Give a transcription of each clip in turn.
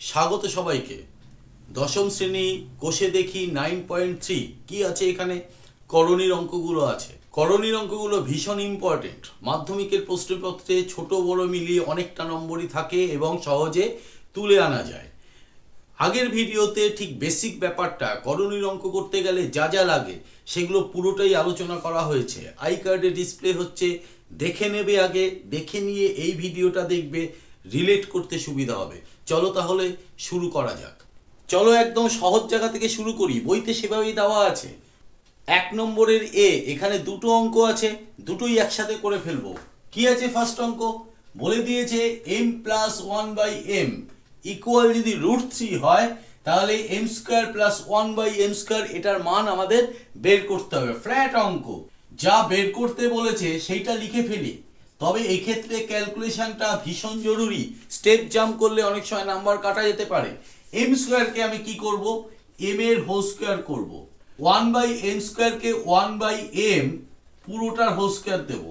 স্বাগত সবাইকে। দশম শ্রেণী কোষে দেখি 9.3 কি আছে এখানে? করণীর অঙ্কগুলো আছে। করণীর অঙ্কগুলো ভীষণ ইম্পর্টেন্ট। মাধ্যমিকের প্রশ্নপত্রে ছোট বড় মিলিয়ে অনেকটা নম্বরই থাকে এবং সহজে তুলে আনা যায়। আগের ভিডিওতে ঠিক বেসিক ব্যাপারটা করণীর অঙ্ক করতে গেলে যা যা লাগে সেগুলো পুরোটাই আলোচনা করা হয়েছে। আই কার্ডে ডিসপ্লে হচ্ছে, দেখে নেবে, আগে দেখে নিয়ে এই ভিডিওটা দেখবে, রিলেট করতে সুবিধা হবে। চলো তাহলে শুরু করা যাক। চলো একদম সহজ জায়গা থেকে শুরু করি, বইতে সেভাবেই দেওয়া আছে। 1 নম্বরের এখানে দুটো অঙ্ক আছে, দুটোই একসাথে করে ফেলবো। কি আছে ফার্স্ট অঙ্ক? বলে দিয়েছে m প্লাস 1/m ইকুয়াল যদি √3 হয় তাহলে m square plus 1/m square, এটার মান আমাদের বের করতে হবে। ফ্ল্যাট অঙ্ক, যা বের করতে বলেছে সেইটা লিখে ফেলি। তবে এই ক্ষেত্রে ক্যালকুলেশনটা ভীষণ জরুরি। স্টেপ জাম্প করলে অনেক সময় নাম্বার কাটা যেতে পারে। m স্কয়ারকে আমি কি করব? m এর হোল স্কয়ার করব। 1/m স্কয়ারকে 1/m পুরোটার হোল স্কয়ার দেব।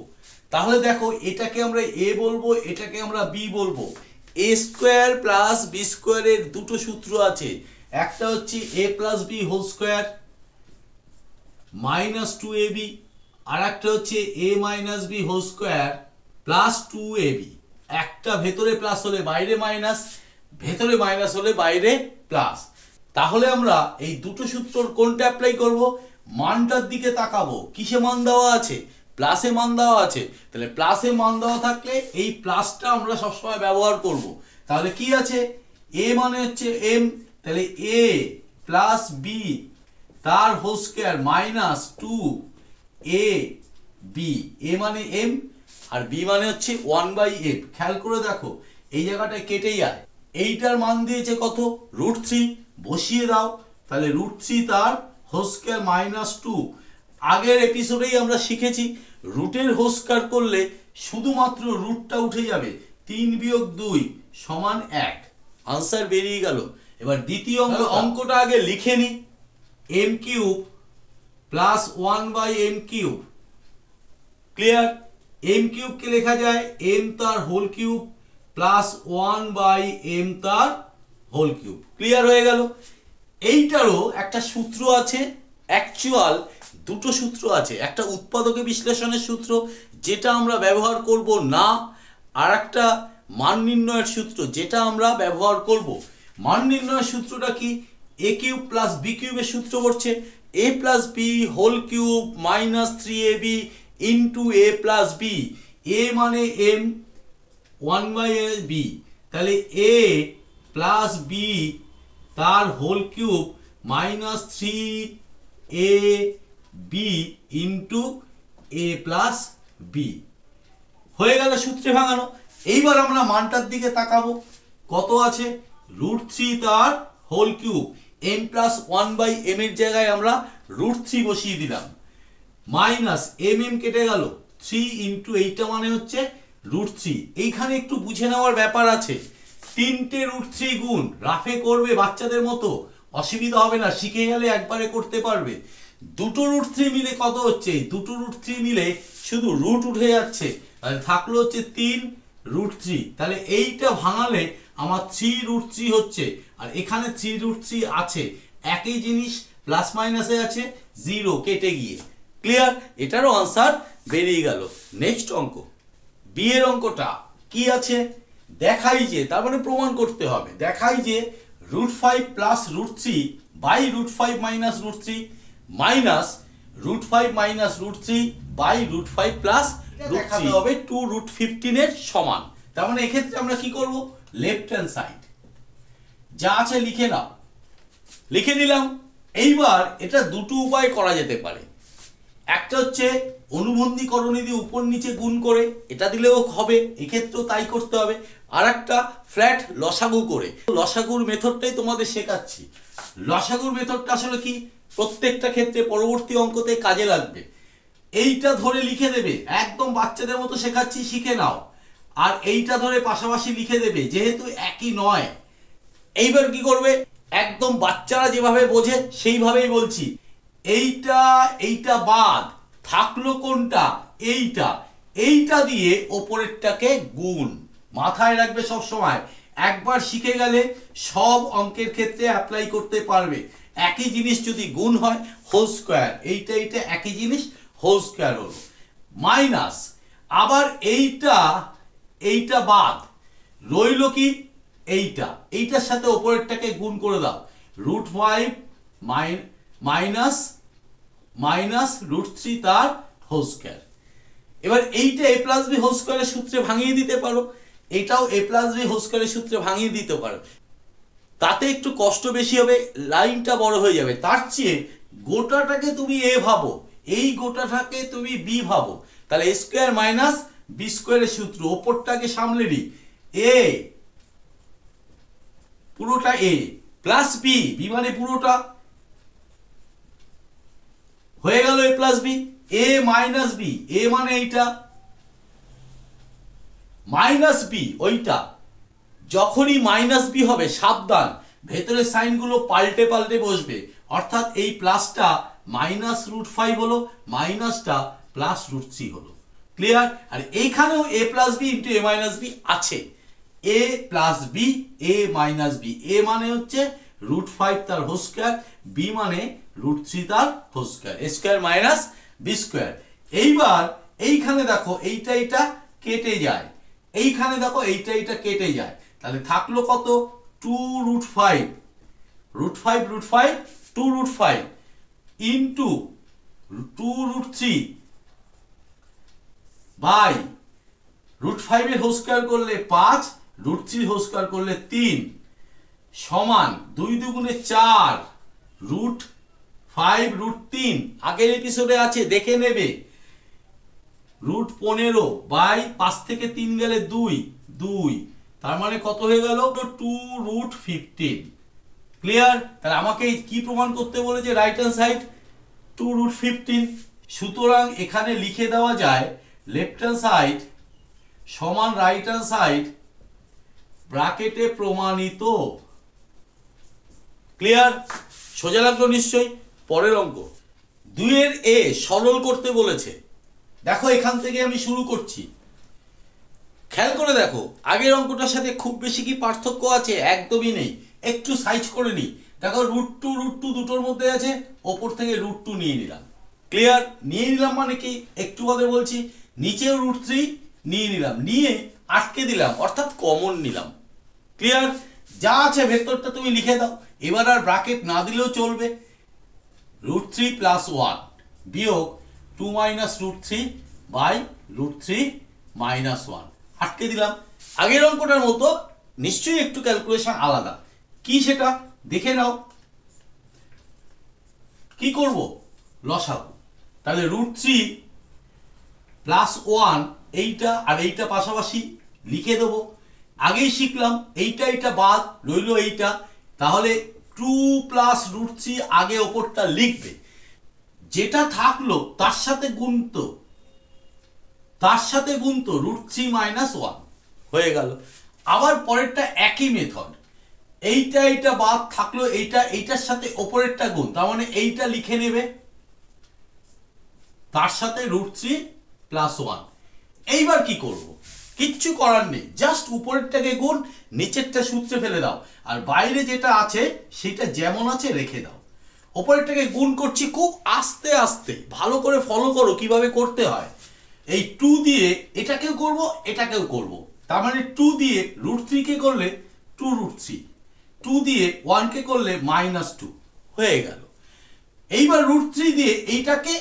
তাহলে দেখো, এটাকে আমরা a বলবো, এটাকে আমরা b বলবো। a স্কয়ার প্লাস b স্কয়ারের দুটো সূত্র আছে। একটা হচ্ছে a plus b whole square minus 2ab, আর একটা হচ্ছে a minus b whole square plus 2ab। একটা ভেতরে প্লাস হলে বাইরে মাইনাস, ভেতরে মাইনাস হলে বাইরে প্লাস। তাহলে আমরা এই দুটো সূত্রর কোনটা অ্যাপ্লাই করব? মানটার দিকে তাকাবো। কিসে মান দেওয়া আছে? প্লাসে মান দেওয়া আছে। তাহলে প্লাসে মান দেওয়া থাকলে এই প্লাসটা আমরা সবসময় ব্যবহার করব। তাহলে কি আছে? a মানে হচ্ছে m, তাহলে a প্লাস b তার whole square minus 2ab। a মানে m আর b মানে হচ্ছে 1/m। খেয়াল করে দেখো, এই জায়গাটায় কেটে যায়। এইটার মান দিয়েছে কত? √3। বসিয়ে দাও। তাহলে √3 তার হোল স্কয়ার মাইনাস 2। আগের এপিসোডেই আমরা শিখেছি রুটের হোল স্কয়ার করলে শুধুমাত্র রুটটা উঠে যাবে। 3 বিয়োগ 2 সমান 1। আনসার বেরিয়ে গেল। এবার দ্বিতীয় অঙ্কটা আগে লিখে নি। m cube plus 1/m cube. Clear? m কিউবকে লেখা যায় m তার হোল কিউব প্লাস 1/m তার হোল কিউব। ক্লিয়ার হয়ে গেল? এইটারও একটা সূত্র আছে। অ্যাকচুয়াল দুটো সূত্র আছে, একটা উৎপাদকে বিশ্লেষণের সূত্র যেটা আমরা ব্যবহার করব না, আর একটা মান নির্ণয়ের সূত্র যেটা আমরা ব্যবহার করব। মান নির্ণয়ের সূত্রটা কি? a কিউব প্লাস b কিউবের সূত্র হচ্ছে a plus b whole cube minus 3ab into a plus b। a মানে m, 1/b, তাহলে a প্লাস b তার whole cube minus 3ab into a plus b। হয়ে গেল সূত্রে ভাঙানো। এইবার আমরা মানটার দিকে তাকাবো। কত আছে? √3 তার whole cube. m plus 1/m এর জায়গায় আমরা √3 বসিয়ে দিলাম। মাইনাস m কেটে গেল, 3 ইন্টু এইটা মানে হচ্ছে √3। এইখানে একটু বুঝে নেওয়ার ব্যাপার আছে। 3টে √3 গুণ রাফে করবে বাচ্চাদের মতো, অসুবিধা হবে না, শিখে গেলে একবারে করতে পারবে। দুটো √3 মিলে কত হচ্ছে? দুটো √3 মিলে শুধু রুট উঠে যাচ্ছে, তাহলে থাকলো হচ্ছে 3√3। তাহলে এইটা ভাঙালে আমার 3√3 হচ্ছে, আর এখানে 3√3 আছে। একই জিনিস প্লাস মাইনাসে আছে, 0 কেটে গিয়ে। ক্লিয়ার? এটারও আনসার বেরিয়ে গেল। নেক্সট অঙ্ক, বি এর অঙ্কটা কি আছে? দেখাই যে, তার মানে প্রমাণ করতে হবে। দেখাই যে √5 plus √3 by √5 minus √3 minus √5 minus √3 by √5 plus √3 হবে 2√15 এর সমান। তার মানে এক্ষেত্রে আমরা কি করব? লেফট হ্যান্ড সাইড যা আছে লিখে নাও। লিখে নিলাম। এইবার এটা দুটো উপায় করা যেতে পারে। একটা হচ্ছে অনুবন্ধী করণী দিয়ে উপর নিচে গুণ করে, এটা দিলেও হবে, এক্ষেত্রেও তাই করতে হবে। আর একটা ফ্ল্যাট লসাগু করে। লসাগুর মেথডটাই তোমাদের শেখাচ্ছি। লসাগুর মেথডটা আসলে কি, প্রত্যেকটা ক্ষেত্রে পরবর্তী অঙ্কতে কাজে লাগবে। এইটা ধরে লিখে দেবে, একদম বাচ্চাদের মতো শেখাচ্ছি, শিখে নাও। আর এইটা ধরে পাশাপাশি লিখে দেবে, যেহেতু একই নয়। এইবার কি করবে? একদম বাচ্চারা যেভাবে বোঝে সেইভাবেই বলছি। এইটা এইটা বাদ থাকলো কোনটা? এইটা। এইটা দিয়ে ওপরেরটাকে গুণ। মাথায় রাখবে সব সময়, একবার শিখে গেলে সব অঙ্কের ক্ষেত্রে অ্যাপ্লাই করতে পারবে। একই জিনিস যদি গুণ হয় হোল স্কোয়ার, এইটা এইটা একই জিনিস হোল স্কোয়ার হলো, মাইনাস আবার এইটা বাদ রইল কি এইটা, এইটার সাথে ওপরেরটাকে গুণ করে দাও, √5 মাইনাস √3 তার হোল স্কোয়ার। এবার এইটা a প্লাস বি হোল স্কোয়ারের সূত্রে ভাঙিয়ে দিতে পারো, এটাও a প্লাস বি হোল স্কোয়ারের সূত্রে ভাঙিয়ে দিতে পারো। তাতে একটু কষ্ট বেশি হবে, লাইনটা বড় হয়ে যাবে। তার চেয়ে গোটাটাকে তুমি a ভাবো, এই গোটাটাকে তুমি b ভাবো। তাহলে a স্কোয়ার মাইনাস বি স্কোয়ারের সূত্র, ওপরটাকে সামলে নিই, a পুরোটা a প্লাস বি, বি মানে পুরোটা, হয়ে গেল a plus B, a minus B, a মানে এইটা মাইনাস বি ওইটা। যখনই মাইনাস বি হবে সাবধান, ভেতরের সাইনগুলো পাল্টে পাল্টে বসবে, অর্থাৎ এই প্লাসটা -√5 হলো, মাইনাসটা +√3 হলো। ক্লিয়ার? আর এইখানেও a plus B into a minus B আছে, a plus B a minus B, a মানে হচ্ছে √5 তার হোল স্কোয়ার, b মানে √3 তার whole square, a square minus B square. এইবার এইখানে দেখো এইটা কেটে যায়, এইখানে দেখো এইটা কেটে যায়, তাহলে থাকলো কত, 2√5 2√5 ইন্টু 2√3 বাই √5 এর হোল স্কোয়ার করলে 5, √3 হোল স্কোয়ার করলে 3 সমান 2 দুগুণে 4, √5 আগের এপিসোডে আছে দেখে নেবে, √15 বাই 5 থেকে 3 গেলে 2, তার মানে কত হয়ে গেল, 2√15। ক্লিয়ার? তাহলে আমাকে কি প্রমাণ করতে বলেছে, রাইট হ্যান্ড সাইড 2√15। সুতরাং এখানে লিখে দেওয়া যায় লেফট হ্যান্ড সাইড সমান রাইট হ্যান্ড সাইড ব্র্যাকেটে প্রমাণিত। ক্লিয়ার? সোজা লাগলো নিশ্চয়ই। পরের অঙ্ক 2 এর a সরল করতে বলেছে। দেখো এখান থেকে আমি শুরু করছি, খেয়াল করে দেখো আগের অঙ্কটার সাথে খুব বেশি কি পার্থক্য আছে, একদমই নেই। একটু সাইজ করে নি, দেখো √2 দুটোর মধ্যে আছে, ওপর থেকে √2 নিয়ে নিলাম। ক্লিয়ার? নিয়ে নিলাম মানে কি, একটু বাদে বলছি, নিচেও √3 নিয়ে নিলাম, নিয়ে আটকে দিলাম, অর্থাৎ কমন নিলাম। ক্লিয়ার? যা আছে ভেতরটা তুমি লিখে দাও, এবার আর ব্র্যাকেট না দিলেও চলবে। √3 + 1 বিয়োগ 2 - √3 বাই √3 - 1 আটকে দিলাম। আগের অঙ্কটার মতো নিশ্চয়ই একটু ক্যালকুলেশন আলাদা, কি সেটা দেখে নাও। কি করব, লসাগু। তাহলে √3 + 1 এইটা আর এইটা পাশাপাশি লিখে দেবো, আগেই শিখলাম, এইটা বাদ রইল এইটা, তাহলে 2 + √3 আগে ওপরটা লিখবে, যেটা থাকলো তার সাথে গুণতো √3 - 1 হয়ে গেল। আবার পরেরটা একই মেথড, এইটা বাদ থাকলো, এইটার সাথে ওপরেরটা গুণ, তার মানে এইটা লিখে নেবে, তার সাথে √3 + 1। এইবার কি করব, কিচ্ছু করার নেই, জাস্ট উপরেরটাকে গুণ, নিচেরটা সূত্রে ফেলে দাও, আর বাইরে যেটা আছে সেটা যেমন আছে রেখে দাও। উপরেরটাকে গুণ করছি খুব আস্তে আস্তে, ভালো করে ফলো করো কিভাবে করতে হয়। এই 2 দিয়ে এটাকেও করব, এটাকেও করব, তার মানে 2 দিয়ে √3 কে করলে 2√3, 2 দিয়ে 1 কে করলে -2 হয়ে গেল। এইবার √3 দিয়ে এইটাকে,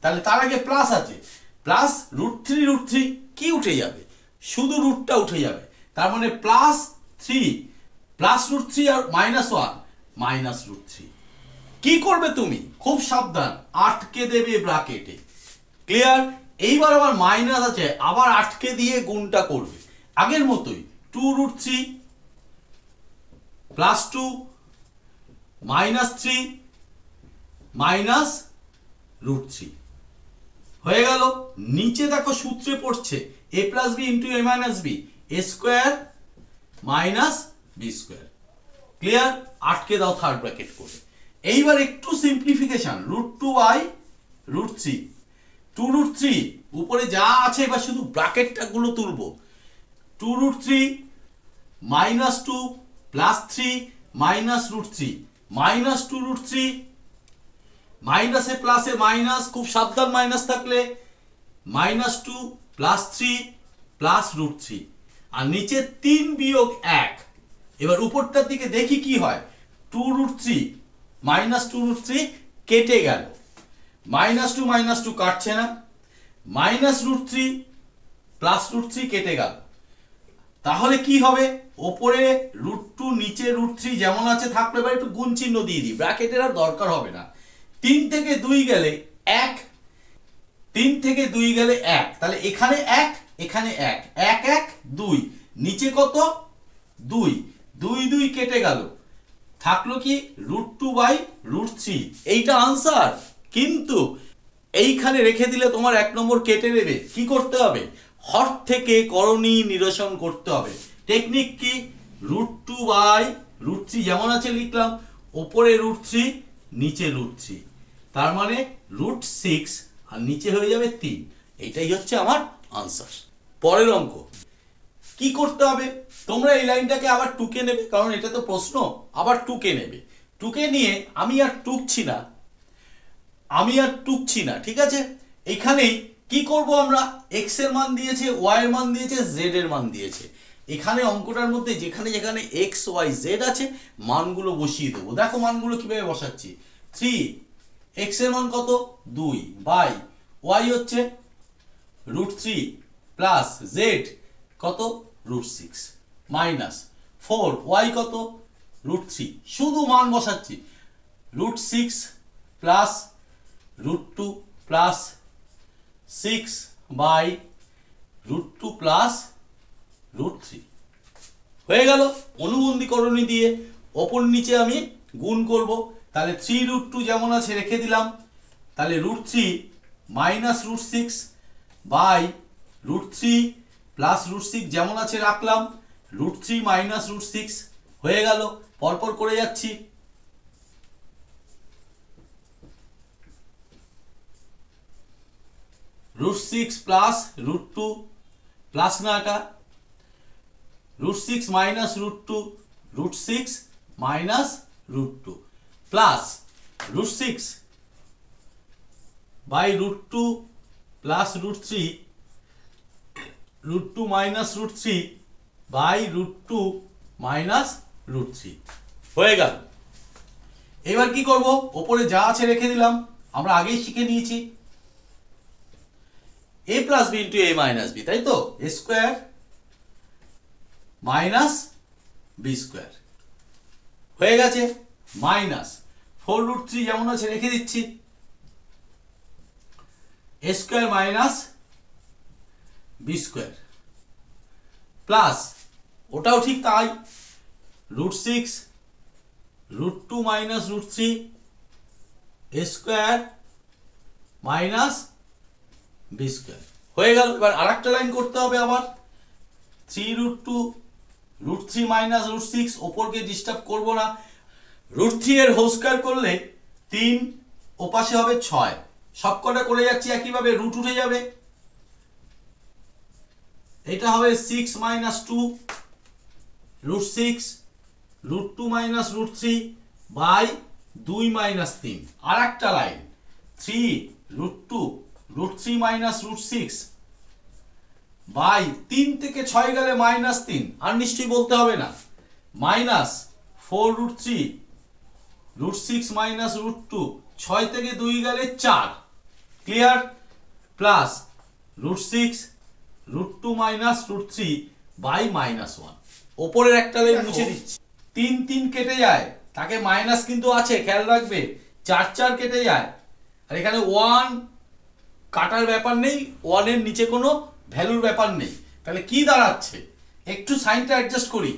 তাহলে তার আগে প্লাস আছে, প্লাস √3 কি উঠে যাবে, শুধু রুটটা উঠে যাবে, তার মানে +3 +√3 আর -1 -√3। কি করবে তুমি, খুব সাবধান, আটকে দেবে ব্র্যাকেটে। ক্লিয়ার? এইবার আবার মাইনাস আছে, আবার আটকে দিয়ে গুণটা করবে আগের মতোই, 2√3 +2 -3 -√3 হয়ে গেল। নিচে দেখো সূত্রে পড়ছে a + b * a - b, a square - b square. Clear? আটকে দাও থার্ড ব্র্যাকেট করে। এইবার একটু সিম্পলিফিকেশন, √2/√3, 2√3 উপরে যা আছে, এবার শুধু ব্র্যাকেটটা গুলো তুলবো, 2√3 -2 +3 -√3 -2 √3 মাইনাসে প্লাসে মাইনাস, খুব সাবধান মাইনাস থাকলে, -2 +3 +√3 আর নিচে 3 বিয়োগ 1। এবার উপরটার দিকে দেখি কি হয়। 2√3 -2√3 কেটে গেল, -2 -2 কাটছে না, -√3 +√3 কেটে গেল। তাহলে কি হবে, ওপরে √2 নিচে √3 যেমন আছে থাকলে এবার একটু গুণ চিহ্ন দিয়ে দিই, ব্র্যাকেটের আর দরকার হবে না। 3 থেকে 2 গেলে 1, 3 থেকে 2 গেলে 1, তাহলে এখানে 1 এখানে 1, 1 1 2, নিচে কত 2, 2 2 কেটে গেল, থাকলো কি √2/√3। এইটা আনসার। কিন্তু এইখানে রেখে দিলে তোমার 1 নম্বর কেটে নেবে। কি করতে হবে, হর থেকে করণী নিরসন করতে হবে। টেকনিক কি, √2/√3 যেমন আছে লিখলাম, ওপরে √3 নিচে √3, তার মানে √6 আর নিচে হয়ে যাবে 3। এটাই হচ্ছে আমার আনসার। পরের অঙ্ক কি করতে হবে, তোমরা এই লাইনটাকে আবার টুকে নেবে, কারণ এটা তো প্রশ্ন, আবার টুকে নেবে। টুকে নিয়ে আমি আর টুকছি না, ঠিক আছে। এখানেই কি করব আমরা, x এর মান দিয়েছে, y এর মান দিয়েছে, z এর মান দিয়েছে। এখানে অঙ্কটার মধ্যে যেখানে যেখানে x y z আছে মানগুলো বসিয়ে দেবো। দেখো মানগুলো কিভাবে বসাচ্ছি। 3, x এর মান কত 2 বাই y হচ্ছে √3 প্লাস z কত √6 মাইনাস 4, y কত √3, শুধু মান বসাচ্ছি, √6 প্লাস √2 প্লাস 6 বাই √2 প্লাস √3 হয়ে গেল। অনুবন্ধীকরণী দিয়ে ওপর নিচে আমি গুণ করব, তাহলে 3√2 যেমন আছে রেখে দিলাম, তাহলে √3 মাইনাস √6 বাই √3 প্লাস √6 যেমন আছে রাখলাম, √3 মাইনাস √6 হয়ে গেল। পরপর করে যাচ্ছি, √6 প্লাস √2 প্লাস না এটা, √6 minus √2, √6 minus √2 plus √6 by √2 plus √3, √2 minus √3 by √2 minus √3 হয়ে গেল। এবার কি করব, ওপরে যা আছে রেখে দিলাম, আমরা আগেই শিখে নিয়েছি a plus b into a minus b, তাই তো, a square minus b square হয়ে গেছে, মাইনাস 4√3 যেমন আছে রেখে দিচ্ছি, a square minus b square plus ওটাও ঠিক তাই, √6 √2 minus √3 a square minus b square হয়ে গেল। এবার আরেকটা লাইন করতে হবে আবার, 3√2 √3 মাইনাস √6, ওপরকে ডিস্টার্ব করব না, √3 এর হোল স্কয়ার করলে 3, ওপাশে হবে 6, সবকটা করে যাচ্ছি একইভাবে, রুট উঠে যাবে, এটা হবে 6 মাইনাস 2 √6 √2 মাইনাস √3 বাই 2 মাইনাস 3। আর একটা লাইন 3√2 √3 মাইনাস √6 বাই 3 থেকে 6 গেলে -3, আর নিশ্চয়ই বলতে হবে না, মাইনাস 4√3 √6 মাইনাস √2, 6 থেকে 2 গেলে 4, ক্লিয়ার, প্লাস √6 √2 মাইনাস √3 বাই -1। ওপরের একটা লাইন মুছে দিচ্ছি, 3 3 কেটে যায়, তাকে মাইনাস কিন্তু আছে খেয়াল রাখবে, 4 4 কেটে যায়, আর এখানে 1 কাটার ব্যাপার নেই, 1 এর নিচে কোনো ভ্যালুর ব্যাপার নেই, তাহলে কি দাঁড়াচ্ছে, একটু সাইনটা অ্যাডজাস্ট করি,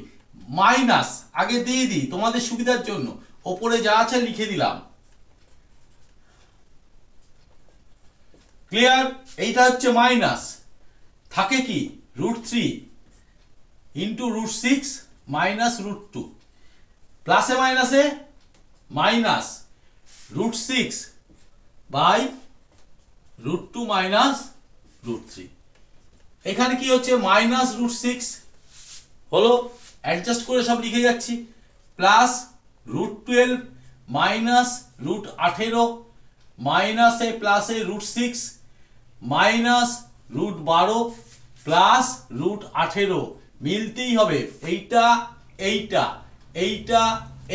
মাইনাস আগে দিয়ে দিই তোমাদের সুবিধার জন্য, ওপরে যা আছে লিখে দিলাম, ক্লিয়ার। এইটা হচ্ছে মাইনাস, থাকে কি √3 ইন্টু √6 মাইনাস √2, প্লাসে মাইনাসে মাইনাস √6 বাই √2 মাইনাস √3, এখানে কি হচ্ছে মাইনাস √6 হলো, অ্যাডজাস্ট করে সব লিখে যাচ্ছি। প্লাস √12 মাইনাস √18 মাইনাসে প্লাসে √6 মাইনাস √12 প্লাস √18 মিলতেই হবে। এইটা এইটা এইটা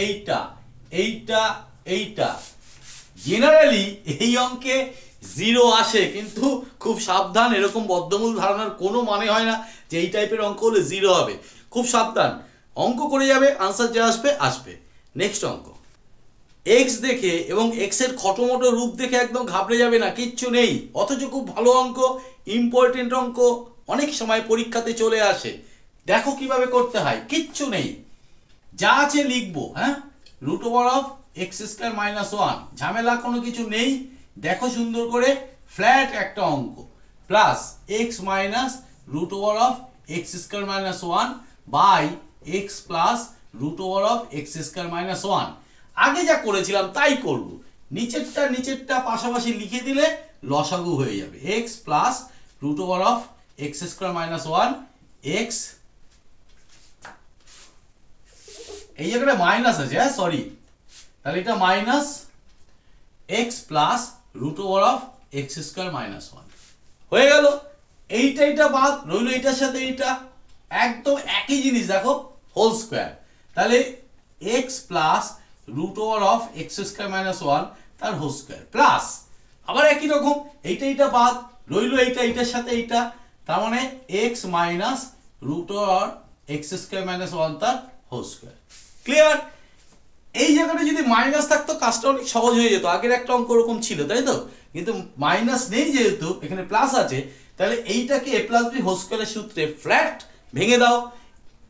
এইটা এইটা এইটা। জেনারেলি এই অঙ্কে 0 আসে, কিন্তু খুব সাবধান, এরকম বদ্ধমূল ধারণার কোনো মানে হয় না যে এই টাইপের অঙ্ক হলে 0 হবে। খুব সাবধান, অঙ্ক করে যাবে, আনসার যা আসবে আসবে। নেক্সট অঙ্ক। এক্স দেখে এবং এক্স এর খটোমটো রূপ দেখে একদম ঘাবড়ে যাবে না, কিচ্ছু নেই, অথচ খুব ভালো অঙ্ক, ইম্পর্টেন্ট অঙ্ক, অনেক সময় পরীক্ষাতে চলে আসে। দেখো কিভাবে করতে হয়, কিচ্ছু নেই, যা আছে লিখবো। হ্যাঁ, √(x² - 1), ঝামেলা কোনো কিছু নেই। দেখো সুন্দর করে, ফ্ল্যাট একটা অঙ্ক, plus x minus √(x² - 1) by x plus √(x² - 1। আগে যা করেছিলাম তাই করব, নিচেরটা পাশাপাশি লিখে দিলে লসাগু হয়ে যাবে। x প্লাস √(x² - 1) x, এই জায়গাটা মাইনাস আছে, হ্যাঁ সরি, তাহলে এটা মাইনাস x প্লাস √(x² - 1 হয়ে গেল। এইটা বাদ রইল, এইটার সাথে এইটা একদম একই জিনিস, দেখো হোল স্কোয়ার, তাহলে x প্লাস √(x² - 1) তার হোল স্কোয়ার প্লাস আবার একই রকম এইটা বাদ রইল, এইটার সাথে এইটা, তার মানে x মাইনাস √(x² - 1) তার হোল স্কোয়ার। ক্লিয়ার? এই জায়গাটা যদি মাইনাস থাকতো কাজটা অনেক সহজ হয়ে যেত, আগের একটা অঙ্ক ওরকম ছিল, তাই তো? কিন্তু মাইনাস নেই যেহেতু, এখানে প্লাস আছে, তাহলে এইটাকে a প্লাস বি হোল স্কোয়ারের সূত্রে ফ্ল্যাট ভেঙে দাও,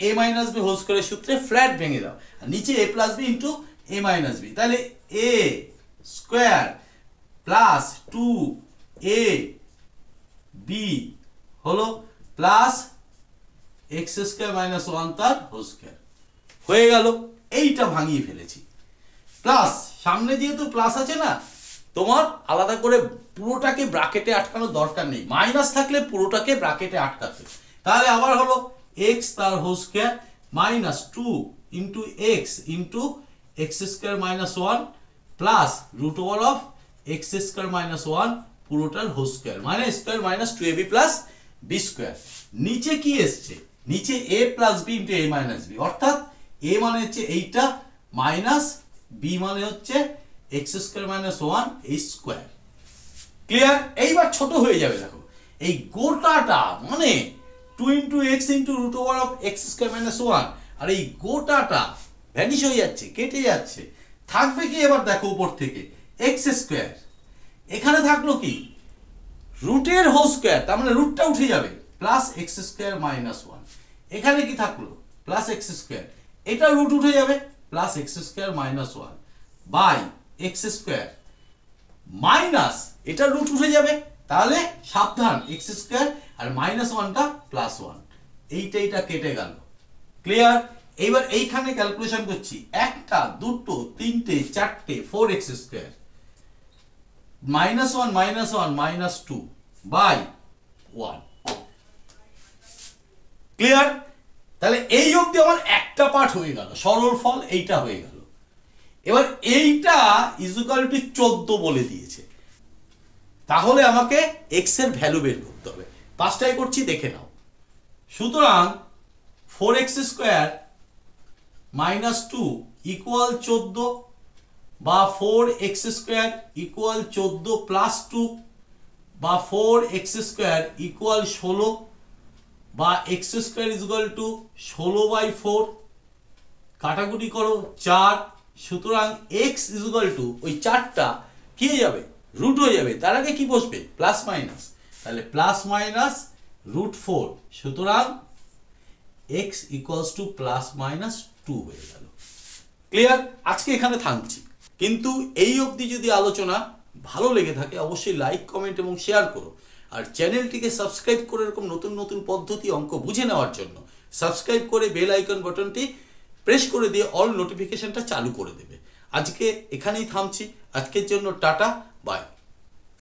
a মাইনাস বি হোল স্কোয়ারের সূত্রে ফ্ল্যাট ভেঙে দাও, আর নিচে a plus B into a minus B, তাহলে a স্কোয়ার প্লাস 2ab হলো প্লাস x² - 1 তার হোল স্কোয়ার হয়ে গেল। এইটা ভাঙিয়ে ফেলেছি, প্লাস সামনে যেহেতু প্লাস আছে না, তোমার আলাদা করে পুরোটাকে ব্র্যাকেটে আটকানোর দরকার নেই, মাইনাস থাকলে পুরোটাকে ব্র্যাকেটে আটকাতে। তাহলে আবার হলো x তার whole square minus 2 into x into x² - 1 plus √(x² - 1) পুরোটার হোল স্কোয়ার, মানে square minus 2ab plus b square. নিচে কি এসছে? নিচে a plus b into a minus b, অর্থাৎ a মানে হচ্ছে এইটা মাইনাস b মানে হচ্ছে x² - 1 এই স্কোয়ার। ক্লিয়ার? এইবার ছোট হয়ে যাবে, দেখো এই গোটাটা মানে 2 ইন্টু x ইন্টু √(x² - 1), আর এই গোটাটা ভ্যানিশ হয়ে যাচ্ছে, কেটে যাচ্ছে, থাকবে কি এবার দেখো উপর থেকে x², এখানে থাকলো কি রুটের হোল স্কোয়ার, তার মানে রুটটা উঠে যাবে, প্লাস x² - 1, এখানে কি থাকলো প্লাস x², এটা রুট উঠে যাবে, plus x² - 1 by x² minus এটা রুট উঠে যাবে, তাহলে সাবধান x² আর -1টা +1, এইটা কেটে গেল। ক্লিয়ার? এইবার এইখানে ক্যালকুলেশন করছি, একটা দুটো তিনটে চারটে 4x² -1 -2 বাই 1। ক্লিয়ার? তাহলে এই অবধি আমার একটা পার্ট হয়ে গেল, সরল ফল এইটা হয়ে গেল। এবার এইটা ইকুয়াল টু 14 বলে দিয়েছে, তাহলে আমাকে x এর ভ্যালু বের করতে হবে। পাঁচটাই করছি, দেখে নাও। সুতরাং 4x² - 2 ইকুয়াল 14 বা 4x² ইকুয়াল 14 প্লাস 2 বা 4x² ইকুয়াল 16 বা x² ইকুয়াল টু 16/4, কাটাকুটি করো 4। সুতরাং x ইকুয়াল টু ওই 4টা কি হয়ে যাবে? রুট হয়ে যাবে, তার আগে কি বসবে? প্লাস মাইনাস, তাহলে প্লাস মাইনাস √4, সুতরাং x equals to plus minus 2 হয়ে গেল। ক্লিয়ার? আজকে এখানে থামছি, কিন্তু এই অবধি যদি আলোচনা ভালো লেগে থাকে অবশ্যই লাইক কমেন্ট এবং শেয়ার করো, আর চ্যানেলটিকে সাবস্ক্রাইব করে এরকম নতুন নতুন পদ্ধতি অঙ্ক বুঝে নেওয়ার জন্য সাবস্ক্রাইব করে বেল আইকন বাটনটি প্রেস করে দিয়ে অল নোটিফিকেশনটা চালু করে দেবে। আজকে এখানেই থামছি, আজকের জন্য টাটা, বাই।